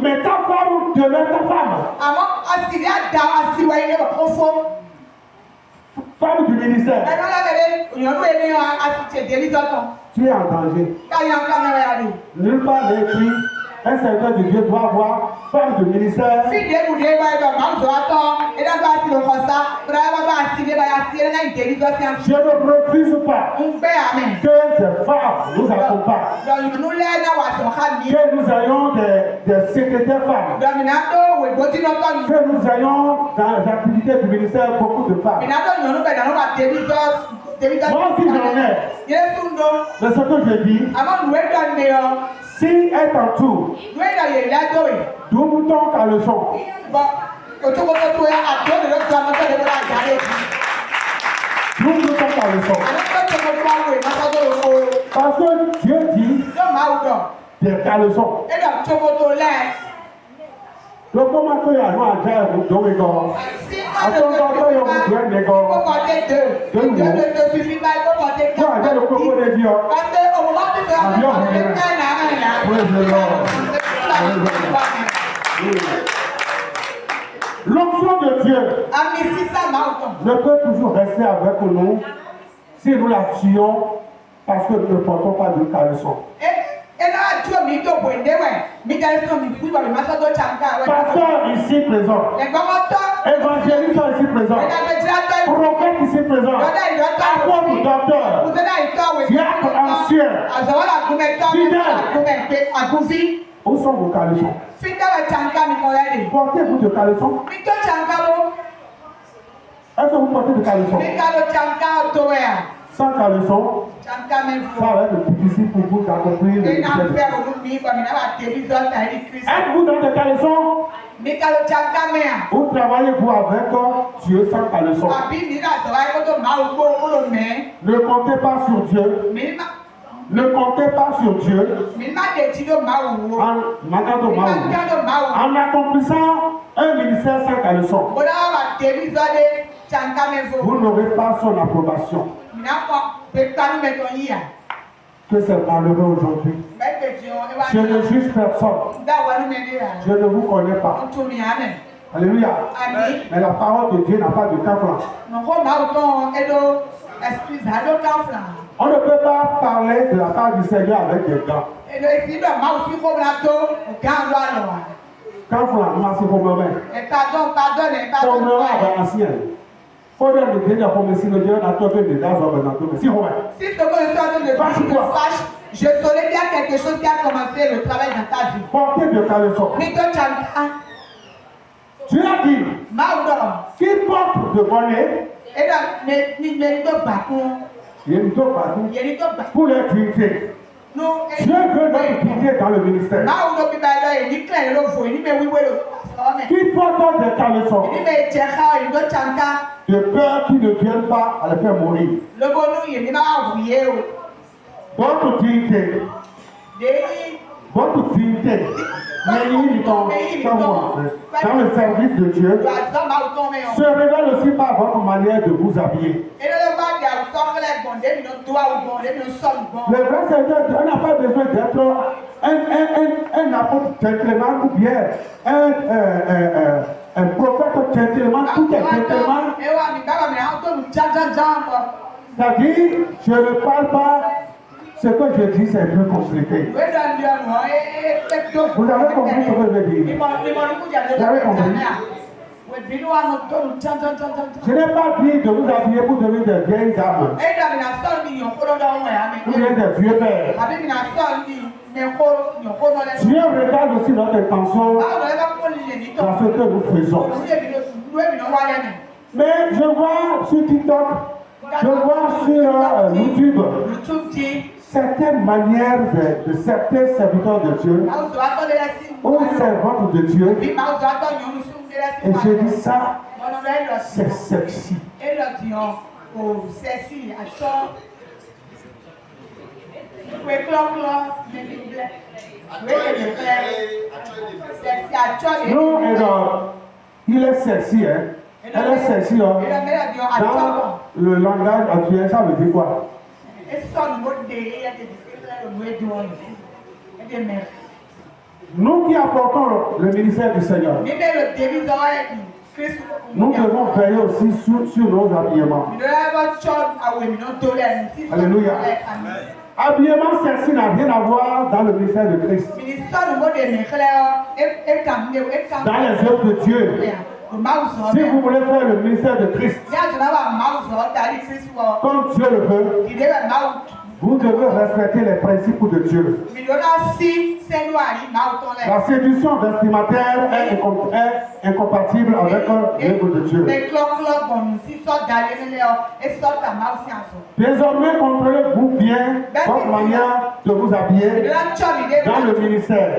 Mais ta femme demeure ta femme. Femme du ministère. Tu es en danger. Nulle part n'est écrit. Un serviteur de Dieu doit avoir femme de ministère. Je ne refuse pas que des femmes nous accompagnent. Que nous ayons des secrétaires femmes. Que nous ayons dans les activités du ministère beaucoup de femmes. Moi aussi j'en ai. Mais ce que je dis, si elle t'entoure, d'où ton caleçon. D'où ton caleçon. Parce que Dieu dit des caleçons. Donc comment tu as à dire Domingo? L'onction de Dieu ne peut toujours rester avec nous si nous la tuons parce que nous ne portons pas de caleçon. Pasteur ici présent, évangéliste ici présent, prophète ici présent, apôtre, docteur, diacre ancien, fidèle. Où sont vos caleçons? Portez-vous de caleçons? Est-ce que vous portez de caleçons? Sans caleçon, ça va être difficile pour vous d'accomplir le ministère. Êtes-vous dans des caleçons? Vous travaillez-vous avec Dieu sans caleçon? Ne comptez pas sur Dieu. Ne comptez pas sur Dieu en accomplissant un ministère sans caleçon. Vous n'aurez pas son approbation. Que c'est malheureux aujourd'hui. Je ne juge personne. Je ne vous connais pas. Alléluia. Mais la parole de Dieu n'a pas de caflan. On ne peut pas parler de la part du Seigneur avec des gants. Caflan, c'est pour moi-même. Pour moi, ancien. Faut dire le Dieu pour me si le Dieu n'a pas de gaz mais si Romain. Si ce que je suis en train de faire, je saurais bien quelque chose qui a commencé le travail dans ta vie. Portez de caleçon. Tu as dit qui porte de bonnet pour les dignité. Dieu veut notre dignité dans le ministère. Qui porte des caleçons de peur qu'ils ne viennent pas à les faire mourir. Votre dignité. Votre dignité. Dans le service de Dieu se révèle aussi par votre manière de vous habiller. Le vrai Seigneur, Dieu n'a pas besoin d'être un apôtre gentleman ou bien un prophète gentleman, tout est gentleman. C'est-à-dire, je ne parle pas. Ce que je dis, c'est un peu compliqué. Vous avez compris ce que je veux dire? Vous avez compris? Je n'ai pas dit de vous habiller pour devenir des vieilles dames. Ou bien des vieux pères. Dieu regarde aussi notre intention dans ce que nous faisons. Mais je vois sur TikTok, je vois sur YouTube, certaines manières de certains serviteurs de Dieu ou servantes de Dieu. Et je dis ça, c'est sexy. Non, il est sexy, hein. Elle est sexy, hein. Dans le langage actuel, ça veut dire quoi? Nous qui apportons le ministère du Seigneur, nous devons veiller aussi sur nos habillements. Alléluia. Habillement, ceci n'a rien à voir dans le ministère de Christ. Dans les œuvres de Dieu. Si vous voulez faire le ministère de Christ, comme Dieu le veut, vous devez respecter les principes de Dieu. La séduction vestimentaire est incompatible avec l'œuvre de Dieu. Désormais, contrôlez-vous bien votre manière de vous habiller dans le ministère.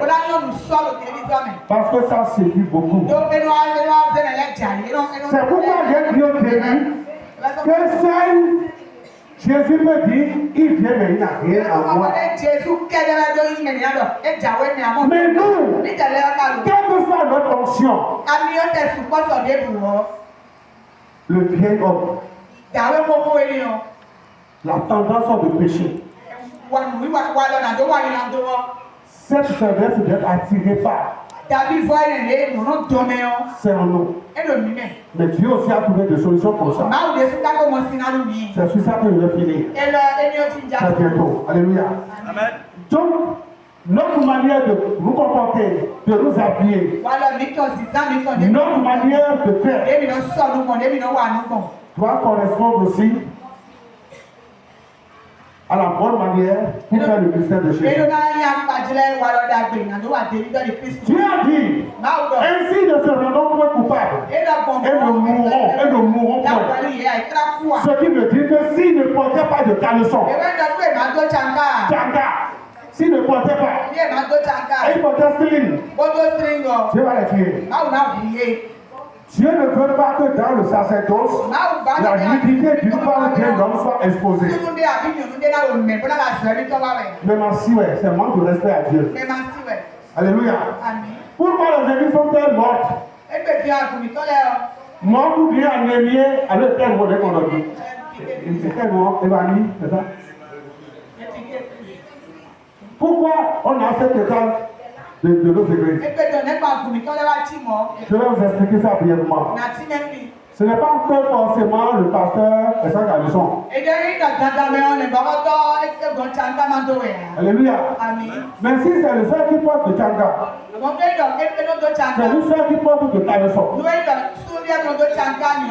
Parce que ça séduit beaucoup. C'est pourquoi j'ai dit au début que seul Jésus me dit, il vient, mais il n'a rien à voir. Mais nous, quelle que soit notre onction, le vieil homme, la tendance de péché, cette faiblesse d'être attiré par, c'est en nous. Mais Dieu aussi a trouvé des solutions pour ça. C'est sur ça que je vais finir. Très bientôt. Alléluia. Amen. Donc, notre manière de nous comporter, de nous habiller, notre manière de faire doit correspondre aussi à la bonne manière pour faire le ministère de Jésus. Dieu a dit, ainsi ne serons point coupables et ne mourront point. Ce qui veut dire que s'il ne portait pas de caleçon, s'il ne portait pas, et il portait string, Dieu va les tuer. Dieu ne veut pas que dans le sacerdoce, la nudité d'une femme et d'un homme soit exposée. Même ainsi, ouais, c'est manque de respect à Dieu. Alléluia. Pourquoi les églises sont-elles mortes? Mortes ou bien anémiées avec quel mot qu'on a dit? C'est quel mot? Évanie, c'est ça? Pourquoi on a cet état de nos églises? Je vais vous expliquer ça brièvement. Ce n'est pas que forcément le pasteur et sa caleçon. Alléluia. Mais si c'est le seul qui porte le tchanga, c'est le seul qui porte le caleçon.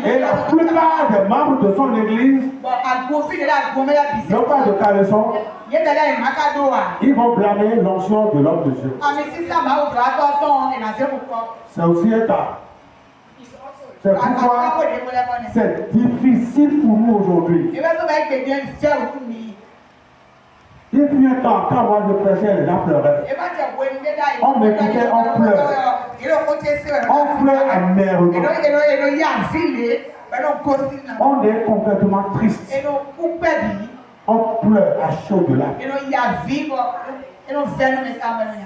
Et la plupart des membres de son église n'ont pas de caleçon. Ils vont blâmer l'onction de l'homme de Dieu. C'est aussi un cas. C'est pourquoi c'est difficile pour nous aujourd'hui. Il fut un temps, quand moi je prêchais, les gens pleuraient. On m'écoutait, on pleurait. On pleurait amèrement. On est complètement triste. On pleure à chaud de larmes.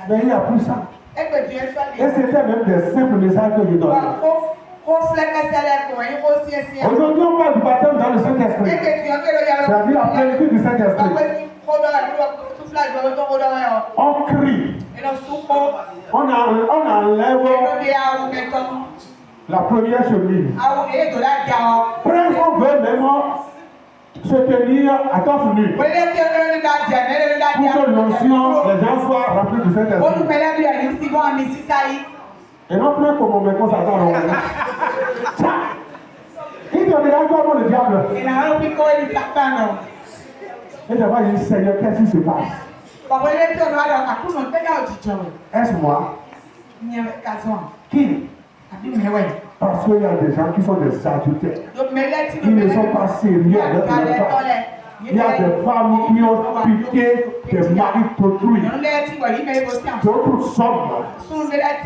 Mais il n'y a plus ça. Et c'était même des simples messages que je donne. Aujourd'hui, on parle du baptême dans le Saint-Esprit. C'est-à-dire la plénitude du Saint-Esprit. On crie. On enlève la première chemise. Presque on veut même se tenir à torse nu. Pour que l'onction, les gens soient remplis du Saint-Esprit. Et non plus comme on me cause à temps. Il te regarde comme le diable. Et je vois, Seigneur, qu'est-ce qui se passe? Est-ce moi? Qui? Parce qu'il y a des gens qui sont des adultères. Ils ne sont pas sérieux avec leur femme. Il y a des femmes qui ont piqué des maris d'autrui. D'autres sommes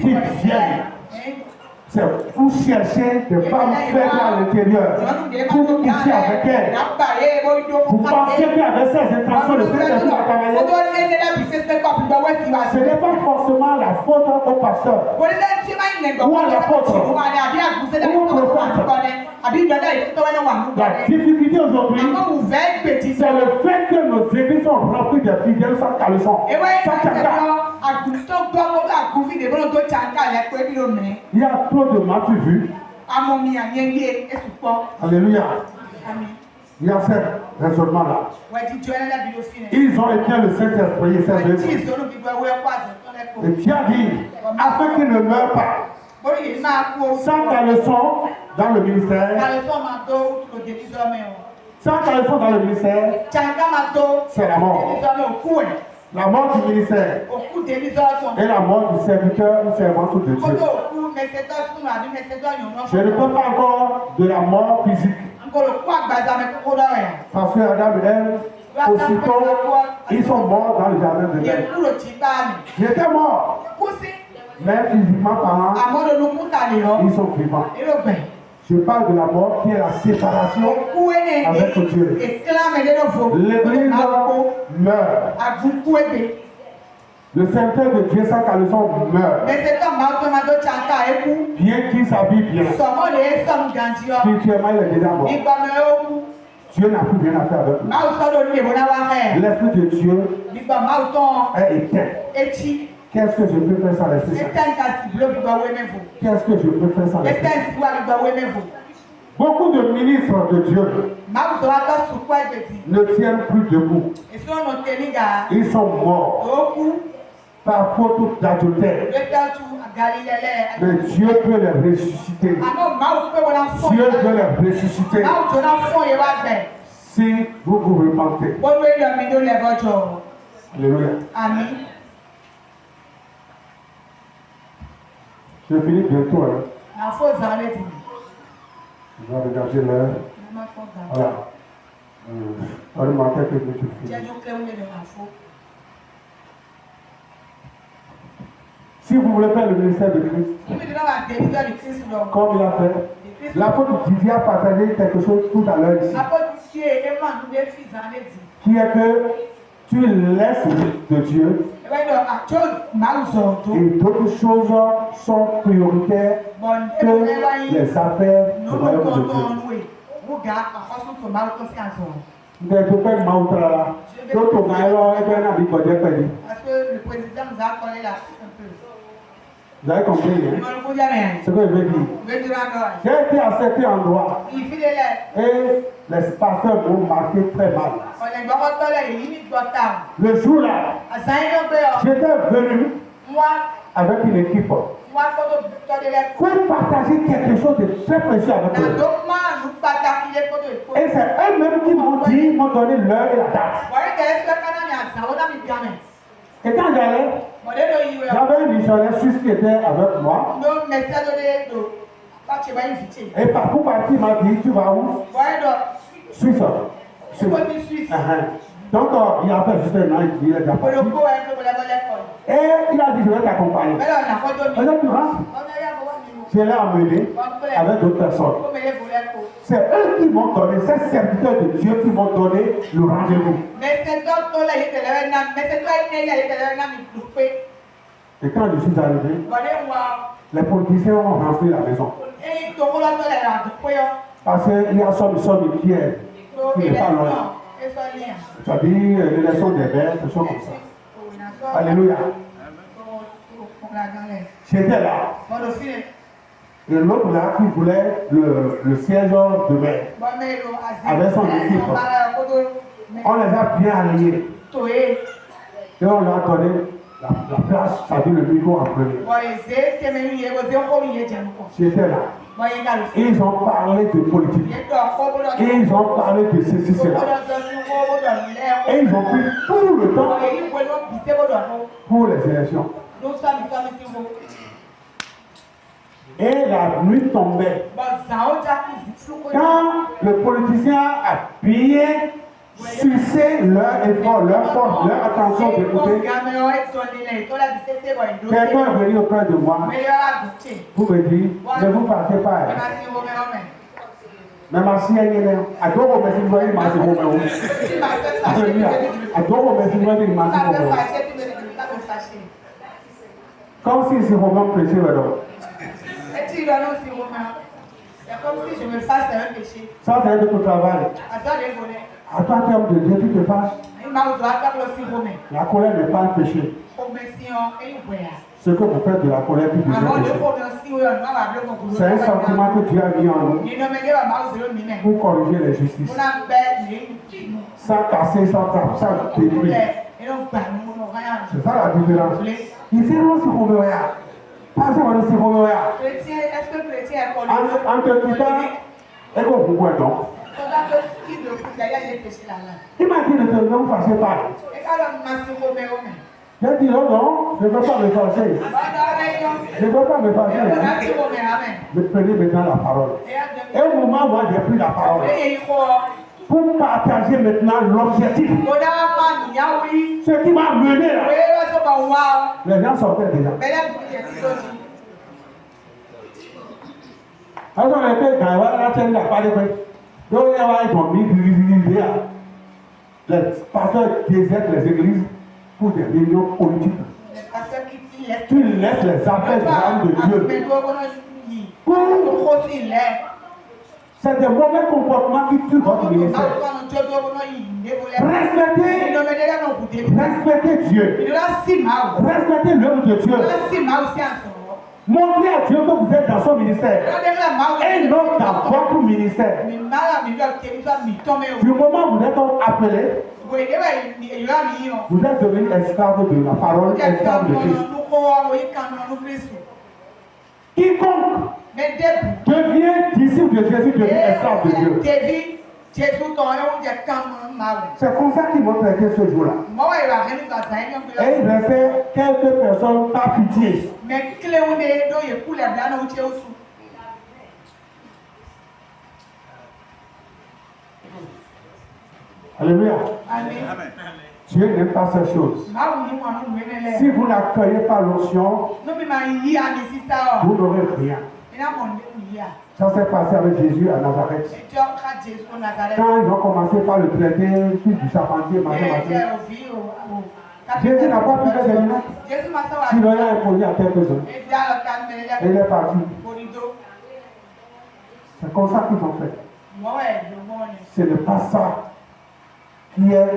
qui viennent. C'est pour chercher des femmes faibles à l'intérieur. Pour coucher avec elles. Vous pensez qu'avec ces intentions, le Saint-Esprit va travailler. Ce n'est pas forcément la faute au pasteur. Ou à l'apôtre. Ou au prophète. La difficulté aujourd'hui, c'est le fait que nos églises sont remplies de fidèles sans caleçon. Sans caca. Il y a trop de m'as-tu vu? Alléluia. Il y a ce raisonnement-là. Ils ont éteint le Saint-Esprit et ses œuvres. Et Dieu a dit, afin qu'il ne meure pas, sans ta leçon dans le ministère, sans ta leçon dans le ministère, c'est la mort. La mort du ministère et la mort du serviteur ou servante de Dieu. Je ne parle pas encore de la mort physique. Parce que Adam et Ève, aussitôt, ils sont morts dans le jardin de l'Ève. J'étais mort. Mais physiquement parlant, ils sont vivants. Je parle de la mort qui est la séparation avec Dieu. L'église meurt. Le serviteur de Dieu sans caleçon meurt. Bien qu'il s'habille bien. Spirituellement, il est déjà mort. Dieu n'a plus rien à faire avec lui. L'Esprit de Dieu est éteint. Qu'est-ce que je peux faire sans l'Esprit Saint? Qu'est-ce que je peux faire sans l'Esprit Saint? Beaucoup de ministres de Dieu ne tiennent plus debout. Ils sont morts par faute d'adultère. Mais Dieu peut les ressusciter. Dieu peut les ressusciter. Si vous vous repentez. Alléluia. Amen. Je finis bientôt. Hein. Je vais regarder l'heure. Voilà. On remarque que je finis. Si vous voulez faire le ministère de Christ, comme il a fait, l'apôtre Didier a partagé quelque chose tout à l'heure ici. Qui est que tu laisses de Dieu et d'autres choses sont prioritaires que les affaires de royaume de Dieu. Parce que le président nous a collé la un peu. Vous avez compris, hein? Ce que je veux dire. J'ai été à cet endroit et les pasteurs m'ont marqué très mal. Le jour-là, j'étais venu avec une équipe pour partager quelque chose de très précieux avec eux. Et c'est eux-mêmes qui m'ont dit, m'ont donné l'heure et la date. Et quand j'allais, j'avais un missionnaire suisse qui était avec moi. Et partout parti, il m'a dit, tu vas où? Suisse. Donc, il a fait juste un an, il est déjà parti. Et il a dit, je vais t'accompagner. Je l'ai emmené avec d'autres personnes. C'est eux qui m'ont donné, ces serviteurs de Dieu qui m'ont donné le rendez-vous. Et quand je suis arrivé, les politiciens ont rempli la maison. Parce qu'il y a somme qui n'est pas loin. C'est-à-dire l'élection des verts, des choses comme ça. Alléluia. J'étais là. Et l'autre là qui voulait le siège de maire avec son équipe. On les a bien alignés. Et on leur a donné la place, c'est-à-dire le micro en premier. J'étais là. Et ils ont parlé de politique. Et ils ont parlé de ceci, cela. Et ils ont pris tout le temps pour les élections. Et la nuit tombait. Quand le politicien a bien sucé leur effort, leur force, leur attention d'écouter, quelqu'un est venu auprès de moi pour me dire, ne vous partez pas. Mais ma fille est là. À toi, on me dit, vous ma fille, à toi, on me dit, ma fille, comme si c'est vraiment prêché, alors. C'est comme si je me fasse un péché. Ça, c'est de ton travail. À toi, terme de Dieu, tu te fâches. La colère n'est pas un péché. Ce que vous faites de la colère, tu devient péché. C'est un sentiment que Dieu a mis en nous pour corriger les justices. Sans casser, sans détruire. C'est ça la différence. Il fait non si vous me voyez. Pas si vous me voyez. Entre tout temps, et vous pouvez donc. Imagine que ne vous fâchez pas. J'ai dit non, je ne veux pas me fâcher. Je ne veux pas me fâcher. Mais prenez maintenant la parole. Et au moment où j'ai pris la parole, pour partager maintenant l'objectif, ce qui m'a mené là, les gens sortaient déjà. Alors, on était dans la chaîne de la parole. Donc, il y a les pasteurs désertent les églises pour des réunions politiques. Tu laisses les affaires de Dieu. C'est des mauvais comportements qui tuent votre ministère. Respectez Dieu. Respectez l'œuvre de Dieu. Montrez à Dieu que vous êtes dans son ministère et non dans votre ministère. Du moment où vous êtes appelé, vous êtes devenu esclave de la parole, esclave de Christ. Quiconque devient disciple de Jésus devient esclave de Dieu. C'est comme ça qu'il m'a traité ce jour-là. Et il restait quelques personnes par pitié. Alléluia. Amen. Dieu n'aime pas ces choses. Si vous n'accueillez pas l'onction, vous n'aurez rien. Ça s'est passé avec Jésus à Nazareth. Quand ils ont commencé par le traiter, fils du charpentier, Jésus n'a pas pu faire des miracles. S'il en a imposé à quelques-uns, et il est parti. C'est comme ça qu'ils ont fait. Ce n'est pas ça qui est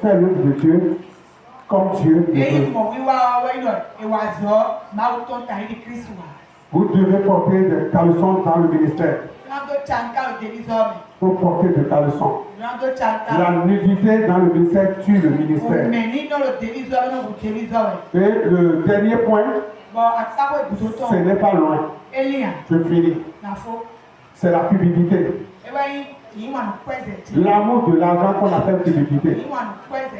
fait l'œuvre de Dieu comme Dieu le veut. Vous devez porter des caleçons dans le ministère. Vous portez des caleçons. La nudité dans le ministère tue le ministère. Et le dernier point, ce n'est pas loin. Je finis. C'est la cupidité. L'amour de l'argent qu'on appelle cupidité.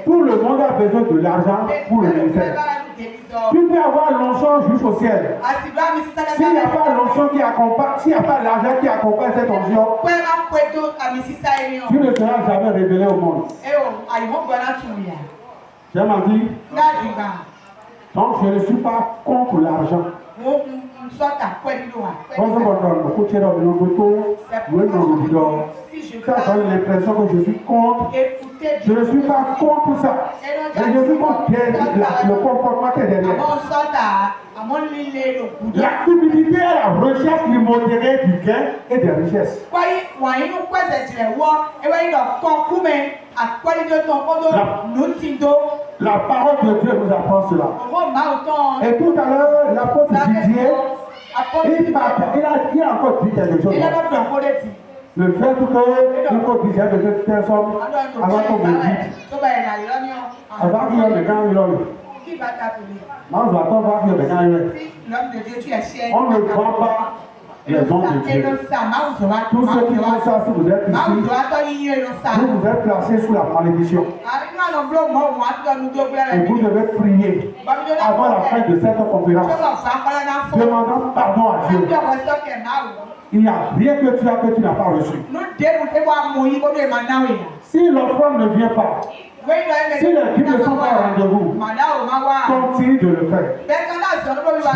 Tout le monde a besoin de l'argent pour le ministère. Tu peux avoir l'onction jusqu'au ciel. S'il n'y a pas l'onction qui accompagne, s'il n'y a pas l'argent qui accompagne cette onction, tu ne seras jamais révélé au monde. J'ai m'a dit, donc je ne suis pas contre l'argent. Ça donne l'impression que je suis contre. Je ne suis pas contre ça. Mais je suis contre le comportement qui est derrière. La cupidité est la recherche immodérée du gain et des richesses. La parole de Dieu nous apprend cela. Et tout à l'heure, l'apôtre Didier, il a encore dit quelque chose. Le fait qu'il faut dire de cette personne avant qu'on me dise. Avant qu'il y ait des gens, on ne vend pas les dons de Dieu. Tous ceux qui font ça, si vous êtes ici, vous êtes placés sous la malédiction. Et vous devez prier avant la fin de cette conférence, demandant pardon à Dieu. Il n'y a rien que tu n'as pas reçu. Si l'offrande ne vient pas, si les équipes ne sont pas au rendez-vous, continue de le faire.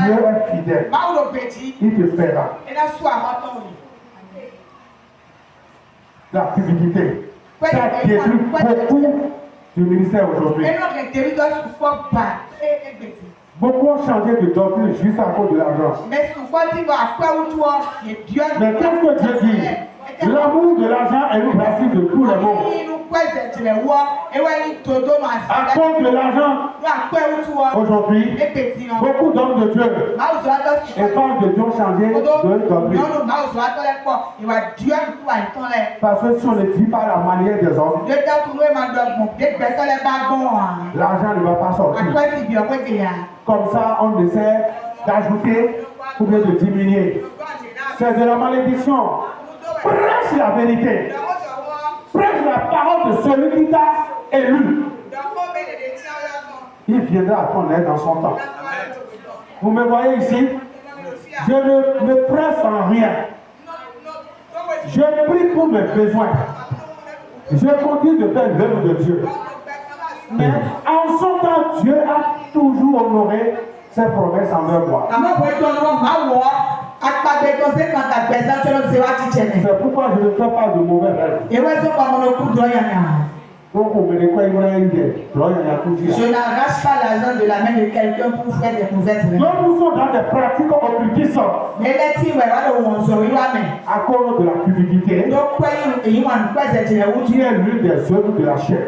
Dieu est fidèle. Il te fera. La cupidité, ça détruit beaucoup du ministère aujourd'hui. Beaucoup ont changé de doctrine juste à cause de l'argent. Mais qu'est-ce que Dieu dit? L'amour de l'argent est une racine de tout le monde. À cause de l'argent, aujourd'hui, beaucoup d'hommes de Dieu et femmes de Dieu ont changé de doctrine. Parce que si on ne dit pas la manière des hommes, l'argent ne va pas sortir. Comme ça, on essaie d'ajouter ou bien de diminuer. C'est de la malédiction. Prêche la vérité. Prêche la parole de celui qui t'a élu. Il viendra à ton aide dans son temps. Vous me voyez ici? Je ne me presse en rien. Je prie pour mes besoins. Je continue de faire l'œuvre de Dieu. Mais en son temps, Dieu a toujours honoré ses promesses envers moi. C'est pourquoi je ne fais pas de mauvais rêves. Je n'arrache pas l'argent de la main de quelqu'un pour faire des mauvaises rêves. Nous sommes dans des pratiques occultistes à cause de la cupidité qui est l'une des œuvres de la chair.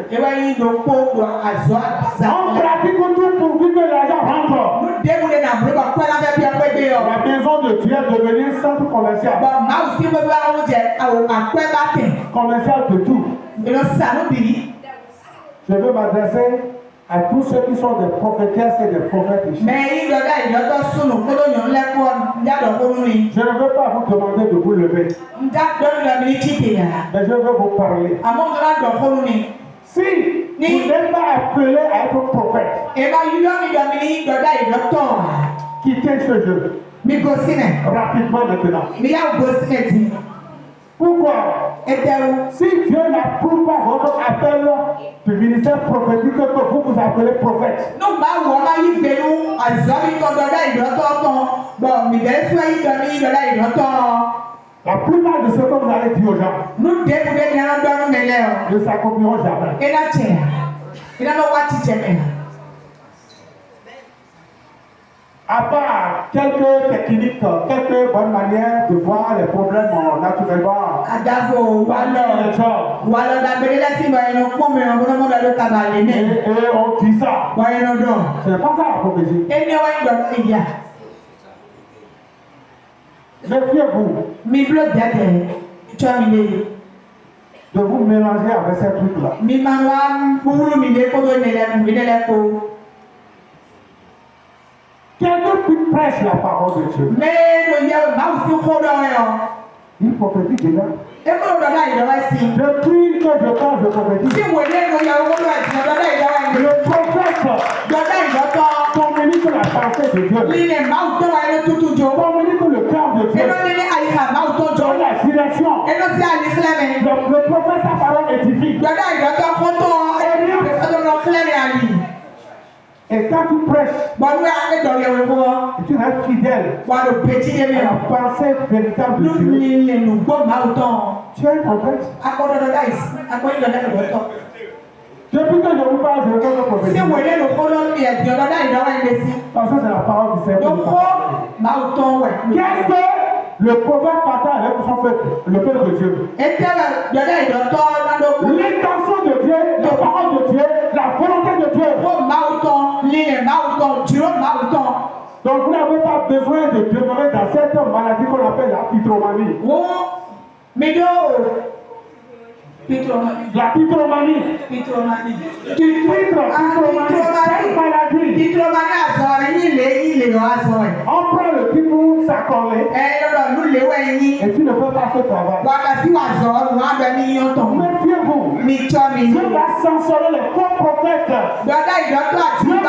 On pratique tout pour vivre l'argent rentre. La maison de Dieu est devenue un centre commercial. Commercial de tout. Je veux m'adresser à tous ceux qui sont des prophétesses et des prophètes ici. Je ne veux pas vous demander de vous lever. Mais je veux vous parler. Si vous n'êtes pas appelé à être prophète, quittez ce jeu. Rapidement maintenant. Pourquoi? Si Dieu n'approuve pas votre appel du ministère prophétique que vous appelez prophète, la plupart de ce que vous allez dire aux gens ne s'accompliront jamais. À part quelques techniques, quelques bonnes manières de voir les problèmes naturellement. Et on dit ça. C'est pas ça la prophétie. Méfiez-vous de vous mélanger avec ces trucs-là. Quelqu'un qui prêche la parole de Dieu. Il prophétise déjà. Depuis que je parle de prophétie, le prophète communique la pensée de Dieu. Communique le cœur de Dieu. Dans la direction. Le prophète, sa parole édifie. Et quand tu prêches, tu restes fidèle à la pensée véritable de Dieu. Tu es un prophète. Depuis que je vous parle, je ne veux pas prophétiser. Parce que c'est la parole du Seigneur. Qu'est-ce que le prophète partage avec son peuple, le peuple de Dieu? L'intention de Dieu, la parole de Dieu, la volonté de Dieu. Donc vous n'avez pas besoin de demeurer dans cette maladie qu'on appelle la pythomanie. La pythomanie. On prend le type pour s'accoler et tu ne peux pas ce travail. Méfiez-vous. Dieu va censurer les faux prophètes. Dieu va censurer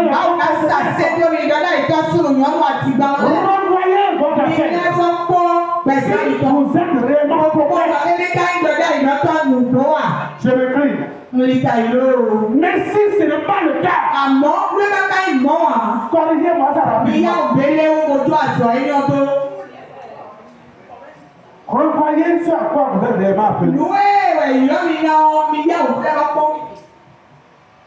les faux prophètes. Renvoyez votre affaire. Vous êtes réellement prophète. Je me crie. Mais si ce n'est pas le cas, corrigez-moi ça rapidement. Revoyez ce à quoi vous êtes réellement appelé.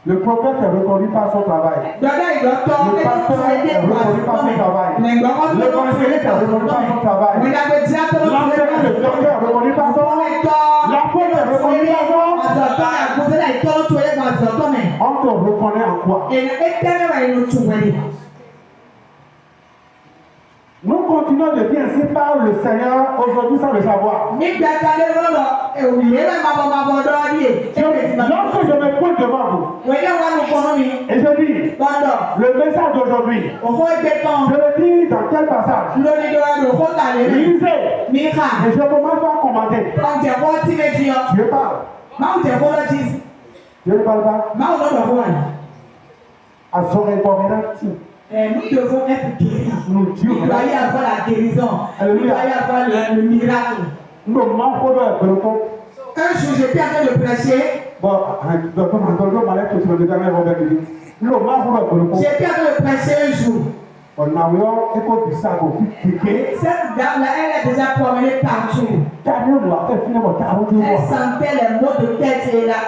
Le prophète est reconnu par son travail. Le pasteur est reconnu par son travail. L'évangéliste est reconnu par son travail. L'enseignant de docteur est reconnu par son travail. L'apôtre est reconnu par son travail. On te reconnaît en quoi? Nous continuons de dire ainsi par le Seigneur aujourd'hui sans le savoir. Lorsque je me pose devant vous et je dis le message d'aujourd'hui, je le dis dans quel passage? Lisez. Et je commence par commenter. Dieu parle. Dieu ne parle pas. À son réponse. Nous devons être guéris. Il doit y avoir la guérison. Il doit y avoir le miracle. Un jour, j'étais en train de prêcher. J'étais en train de prêcher un jour. Cette dame-là, elle est déjà promenée partout. Elle sentait les maux de tête et la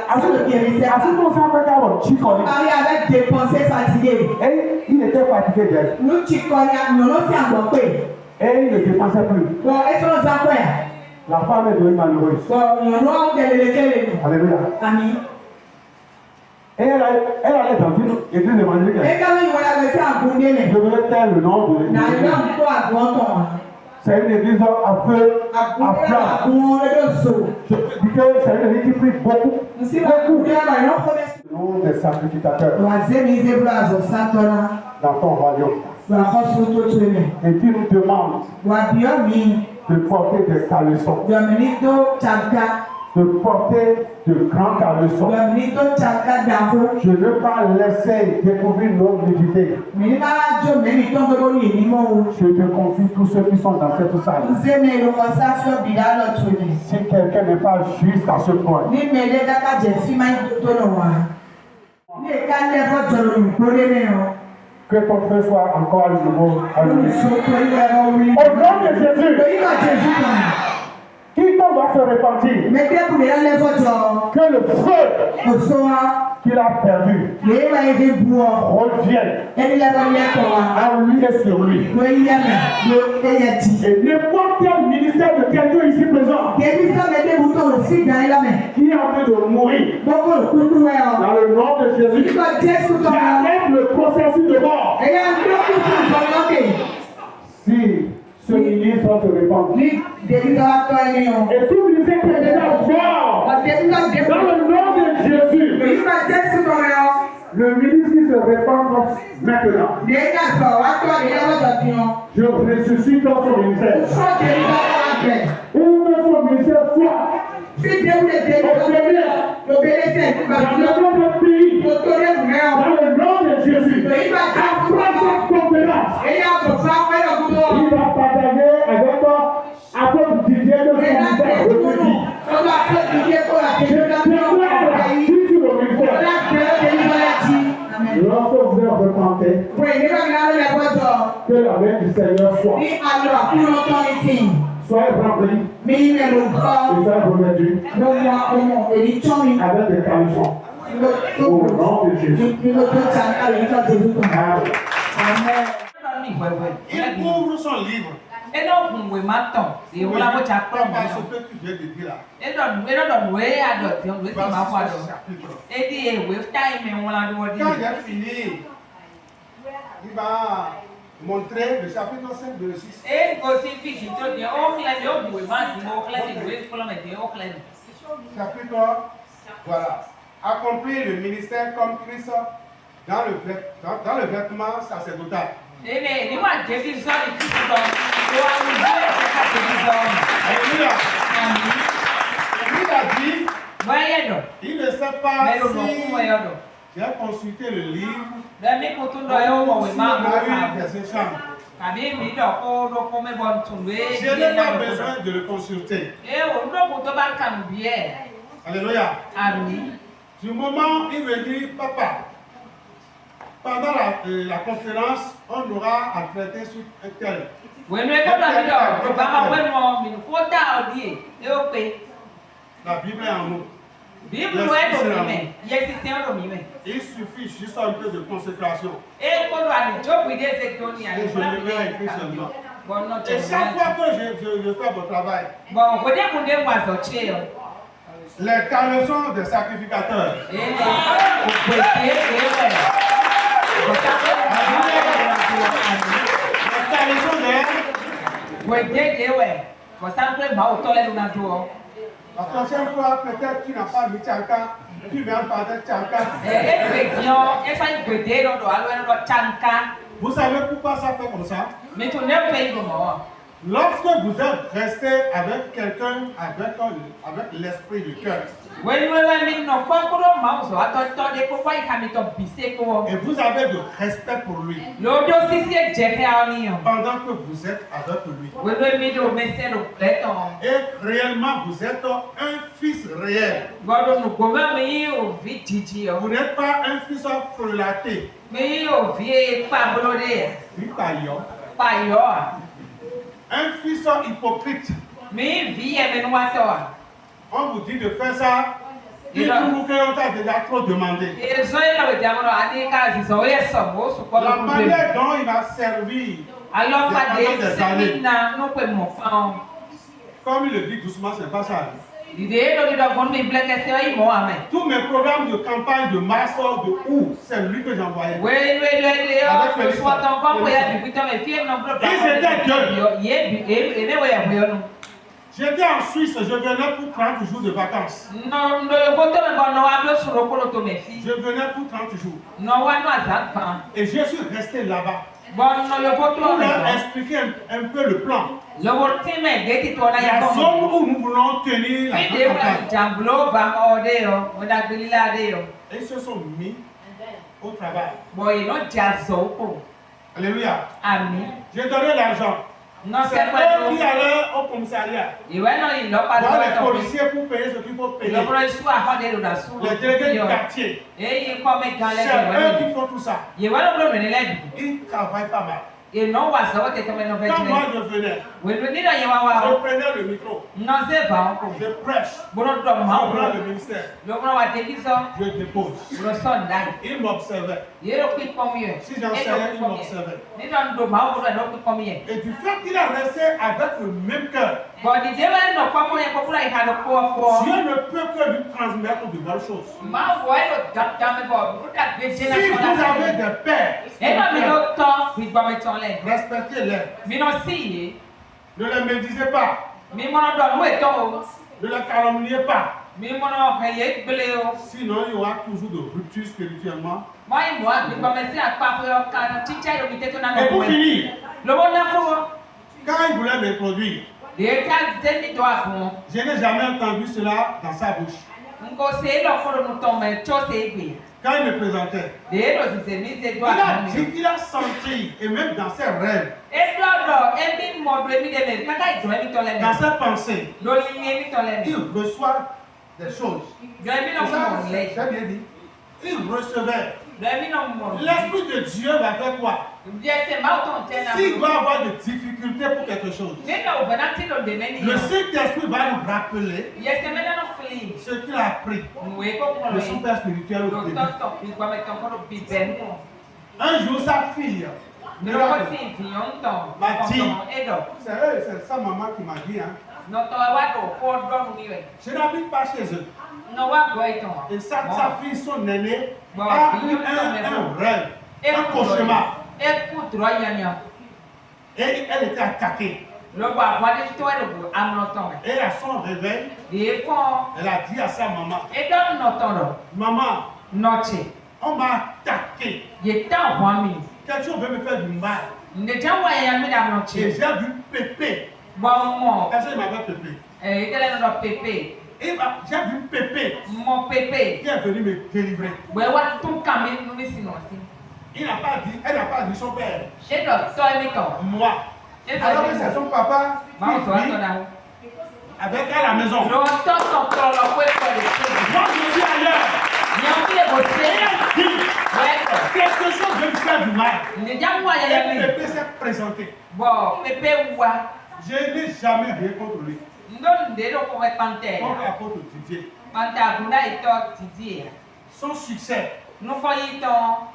guérissait. Son mari avait dépensé, fatigué. Il était fatigué d'elle. Nous, tu connais, nous l'avons fait embarquer. Et il ne dépensait plus. Bon, est-ce qu'on s'en fait? La femme est devenue malheureuse. Bon, nous avons délégué. Alléluia. Amen. Et elle allait dans une église évangélique. Et quand il va la laisser en Boundé, je vais taire le nom de l'église. C'est une église à feu, à plat. C'est une église qui prie beaucoup. Nous, des sacrificateurs. Dans ton royaume. Et qui nous demande de porter des caleçons. De porter de grands caleçons. Je ne veux pas laisser découvrir nos nudité. Je te confie tous ceux qui sont dans cette salle. Si quelqu'un n'est pas juste à ce point, que ton feu soit encore à nouveau allumé. Au nom de Jésus, quiconque va se repentir, que le feu qu'il a perdu revienne à lui et sur lui. Et n'importe quel ministère de quelqu'un ici présent qui est en train de mourir, dans le nom de Jésus, qui arrête le processus de mort. Si ce ministre se répand, et tout ministère qui est déjà mort, dans le nom de Jésus, le ministre qui se répand maintenant, je ressuscite dans son ministère. Où que son ministère soit, dans le nom de pays, dans le nom de Jésus, après cette conférence, il va partager avec toi après le Didier de son ministère. Lorsque vous êtes repenté, que la main du Seigneur soit. Soyez remplis et soyez revêtus avec des caleçons. Au nom de Jésus. Amen. Il ouvre son livre. Et non, vous m'attendez. Et vous l'avez déjà pris. Ce que tu viens de dire là. Et donc, vous quand j'ai fini, il va montrer le chapitre 5 de 6. Chapitre, voilà. Accomplir le ministère comme Christ dans le vêtement sacerdotal. Alléluia. Il a dit, il ne sait pas si j'ai consulté le livre, il a eu des échanges. Je n'ai pas besoin de le consulter. Alléluia. Du moment où il me dit, papa, pendant la conférence, on aura à traiter sur un tel. La Bible est en nous. Bible ouais do mi. Yes c'est un do mi. Il suffit juste un peu de consécration. Et quand on a job with des sectoniens. Et je me mets à écrire seulement. Bon non. Et chaque fois que je fais mon travail, bon, vous dites qu'on est moi sortir. les caleçons des sacrificateurs. Et les La prochaine fois, peut-être tu n'as pas mis Tchanka, tu viens parler Tchanka. Vous savez pourquoi ça fait comme ça? Mais tu n'es pas comment. Lorsque vous êtes resté avec quelqu'un avec l'esprit du cœur, et vous avez de respect pour lui pendant que vous êtes avec lui, et réellement vous êtes un fils réel, vous n'êtes pas un fils frelaté, un fils hypocrite. On vous dit de faire ça, et vous qu'on t'a déjà trop demandé. La manière dont il a servi comme il le dit doucement, c'est pas ça. Tous mes programmes de campagne de mars de août, c'est lui que j'envoyais. J'étais en Suisse, je venais pour 30 jours de vacances. Je venais pour 30 jours. Et je suis resté là-bas pour leur expliquer un peu le plan. La zone où nous voulons tenir la campagne. Et ils se sont mis au travail. Alléluia. Amen. J'ai donné l'argent. C'est eux qui allaient au commissariat. Voir les policiers pour payer ce qu'il faut payer. Les délégués du quartier. C'est eux qui font tout ça. Ils travaillent pas mal. Quand moi je venais, je prenais le micro, je prêche, je prends le ministère, je dépose. Il m'observait. Si j'enseignais, il m'observait. Et du fait qu'il a resté avec le même cœur, Dieu ne peut que lui transmettre de bonnes choses. Si vous avez des pères, respectez-les. Ne les médisez pas. Ne les calomniez pas. Sinon, il y aura toujours de rupture spirituellement. Et pour finir, quand il voulait m'introduire, je n'ai jamais entendu cela dans sa bouche. Quand il me présentait, il a dit qu'il a senti, et même dans ses rêves, dans ses pensées, il reçoit des choses. J'ai bien dit, il recevait. L'Esprit de Dieu va faire quoi? S'il doit avoir des difficultés pour quelque chose, le Saint-Esprit va nous rappeler ce qu'il a appris de son père spirituel au début. Un jour, sa fille m'a dit, c'est sa maman qui m'a dit, je n'habite pas chez eux. Et sa fille, son aînée, a eu un rêve, un cauchemar. Et elle était attaquée. Et à son réveil, elle a dit à sa maman, maman, on m'a attaqué. Quelque chose veut me faire du mal. Et j'ai vu Pépé. Est-ce qu'il m'avait Pépé? Et j'ai vu Pépé. Mon Pépé. Qui est venu me délivrer. Elle n'a pas dit son père. Moi. Alors que c'est son papa qui vit avec elle à la maison. Moi je suis ailleurs. Quelque chose veut me faire du mal. Et Pépé s'est présenté. Je n'ai jamais rien contre lui. Contre l'apôtre Didier. Son succès Nous voyons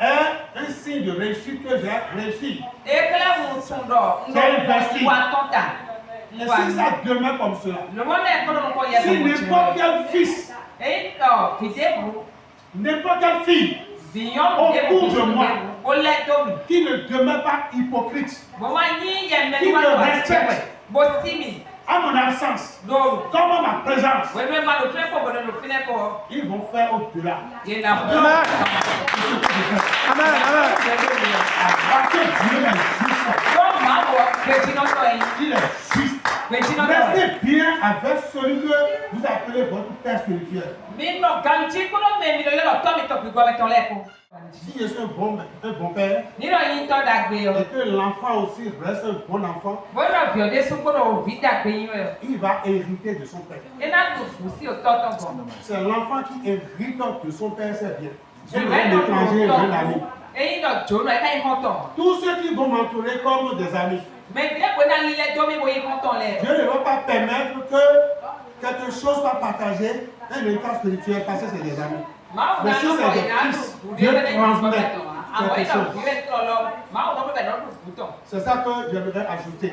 est un signe de réussite que j'ai réussi. et que là vous sont d'or. Nous Et si ça demeure comme cela, le monde est comme si n'importe quel fils, n'importe quelle fille autour de moi qui ne demeure pas hypocrite, qui me respecte à mon absence, comme à ma présence, ils vont faire au-delà. Amen. Parce que Dieu est juste. Il est juste. Restez bien avec celui que vous appelez votre père spirituel. Si je suis un bon père, et que l'enfant aussi reste un bon enfant, il va hériter de son père. C'est l'enfant qui hérite de son père, c'est bien. C'est un étranger, un ami. Tous ceux qui vont m'entourer comme des amis, Dieu ne va pas permettre que quelque chose soit partagé, un état spirituel, parce que c'est des amis. Mais si c'est des fils, Dieu transmet quelque chose. C'est ça que j'aimerais ajouter.